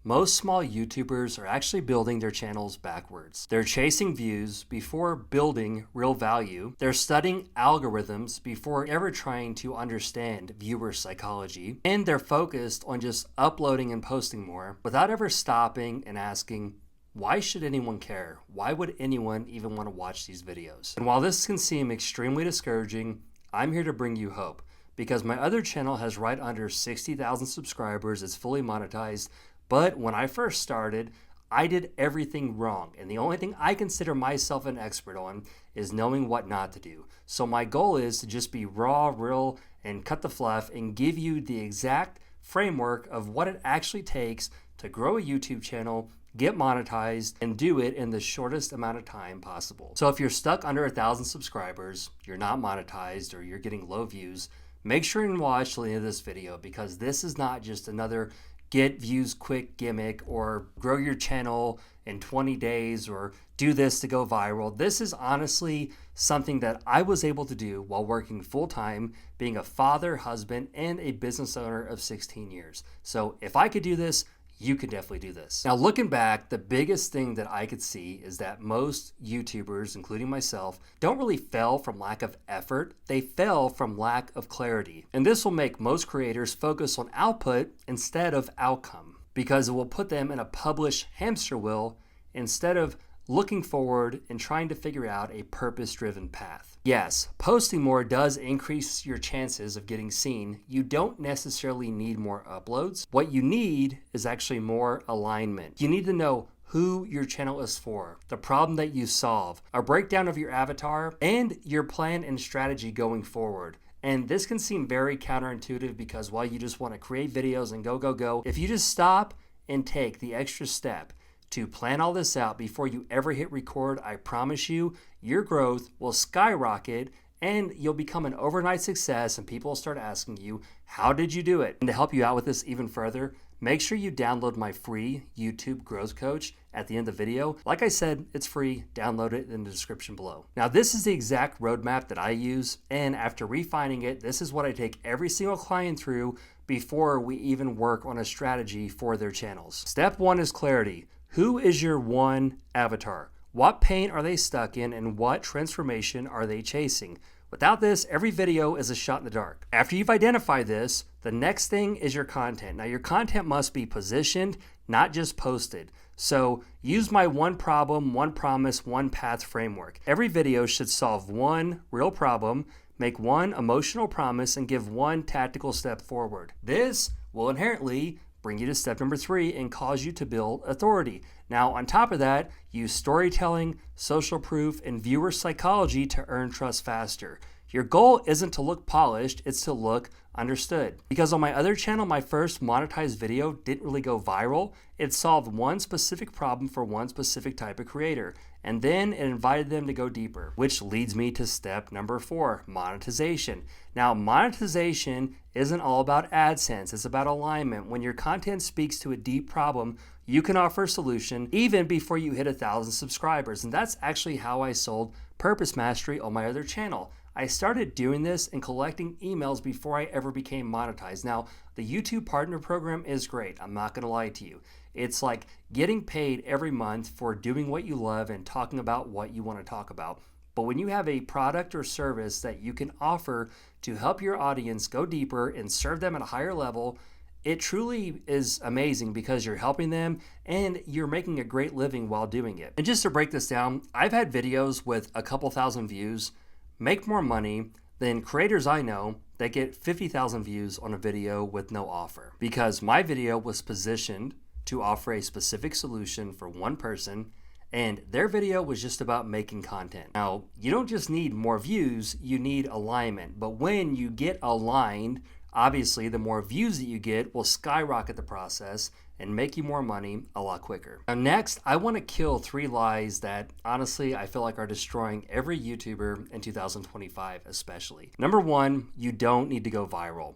Most small YouTubers are actually building their channels backwards. They're chasing views before building real value. They're studying algorithms before ever trying to understand viewer psychology. And they're focused on just uploading and posting more without ever stopping and asking, why should anyone care? Why would anyone even want to watch these videos? And while this can seem extremely discouraging, I'm here to bring you hope because my other channel has right under 60,000 subscribers. It's fully monetized. But when I first started, I did everything wrong. And the only thing I consider myself an expert on is knowing what not to do. So my goal is to just be raw, real, and cut the fluff and give you the exact framework of what it actually takes to grow a YouTube channel, get monetized, and do it in the shortest amount of time possible. So if you're stuck under 1,000 subscribers, you're not monetized, or you're getting low views, make sure and watch till the end of this video because this is not just another get views quick gimmick or grow your channel in 20 days or do this to go viral. This is honestly something that I was able to do while working full-time, being a father, husband, and a business owner of 16 years. So if I could do this, you can definitely do this. Now, looking back, the biggest thing that I could see is that most YouTubers, including myself, don't really fail from lack of effort. They fail from lack of clarity. And this will make most creators focus on output instead of outcome because it will put them in a publish hamster wheel instead of looking forward and trying to figure out a purpose-driven path. Yes, posting more does increase your chances of getting seen. You don't necessarily need more uploads. What you need is actually more alignment. You need to know who your channel is for, the problem that you solve, a breakdown of your avatar, and your plan and strategy going forward. And this can seem very counterintuitive because while you just want to create videos and go, if you just stop and take the extra step to plan all this out before you ever hit record, I promise you, your growth will skyrocket and you'll become an overnight success and people will start asking you, how did you do it? And to help you out with this even further, make sure you download my free YouTube growth coach at the end of the video. Like I said, it's free. Download it in the description below. Now, this is the exact roadmap that I use. And after refining it, this is what I take every single client through before we even work on a strategy for their channels. Step one is clarity. Who is your one avatar? What pain are they stuck in and what transformation are they chasing? Without this, every video is a shot in the dark. After you've identified this, the next thing is your content. Now, your content must be positioned, not just posted. So use my one problem, one promise, one path framework. Every video should solve one real problem, make one emotional promise, and give one tactical step forward. This will inherently bring you to step number 3 and cause you to build authority. Now, on top of that, use storytelling, social proof, and viewer psychology to earn trust faster. Your goal isn't to look polished, it's to look understood. Because on my other channel, my first monetized video didn't really go viral. It solved one specific problem for one specific type of creator. And then it invited them to go deeper, which leads me to step number 4, monetization. Now, monetization isn't all about AdSense, it's about alignment. When your content speaks to a deep problem, you can offer a solution even before you hit 1,000 subscribers. And that's actually how I sold Purpose Mastery on my other channel. I started doing this and collecting emails before I ever became monetized. Now, the YouTube Partner Program is great. I'm not going to lie to you. It's like getting paid every month for doing what you love and talking about what you want to talk about. But when you have a product or service that you can offer to help your audience go deeper and serve them at a higher level, it truly is amazing because you're helping them and you're making a great living while doing it. And just to break this down, I've had videos with a couple thousand views make more money than creators I know that get 50,000 views on a video with no offer. Because my video was positioned to offer a specific solution for one person and their video was just about making content. Now, you don't just need more views, you need alignment. But when you get aligned, obviously the more views that you get will skyrocket the process and make you more money a lot quicker. Now next, I want to kill 3 lies that honestly I feel like are destroying every YouTuber in 2025 especially. Number 1, you don't need to go viral.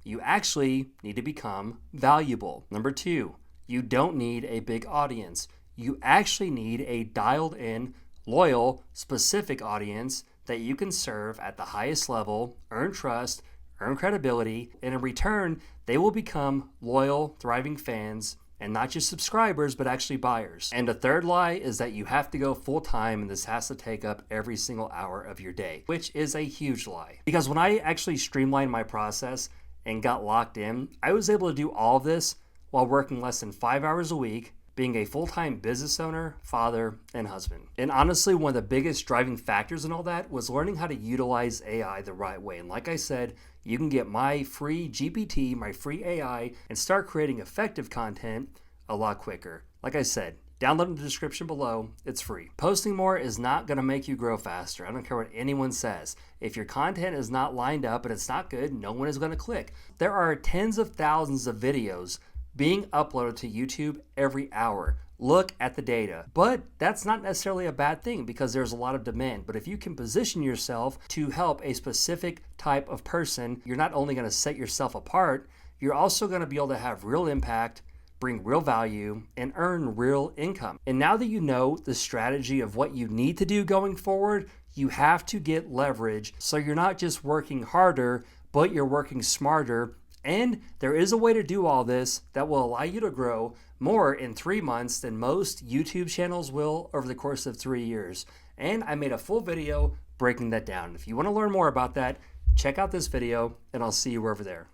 You actually need to become valuable. Number 2, you don't need a big audience. You actually need a dialed in, loyal, specific audience that you can serve at the highest level, earn trust, earn credibility, and in return, they will become loyal, thriving fans and not just subscribers, but actually buyers. And the third lie is that you have to go full time and this has to take up every single hour of your day, which is a huge lie. Because when I actually streamlined my process and got locked in, I was able to do all of this while working less than 5 hours a week, being a full-time business owner, father, and husband. And honestly, one of the biggest driving factors in all that was learning how to utilize AI the right way. And like I said, you can get my free GPT, my free AI, and start creating effective content a lot quicker. Like I said, download in the description below, it's free. Posting more is not gonna make you grow faster. I don't care what anyone says. If your content is not lined up and it's not good, no one is gonna click. There are tens of thousands of videos being uploaded to YouTube every hour. Look at the data. But that's not necessarily a bad thing because there's a lot of demand. But if you can position yourself to help a specific type of person, you're not only going to set yourself apart, you're also going to be able to have real impact, bring real value, and earn real income. And now that you know the strategy of what you need to do going forward, you have to get leverage so you're not just working harder, but you're working smarter. And there is a way to do all this that will allow you to grow more in 3 months than most YouTube channels will over the course of 3 years. And I made a full video breaking that down. If you want to learn more about that, check out this video and I'll see you over there.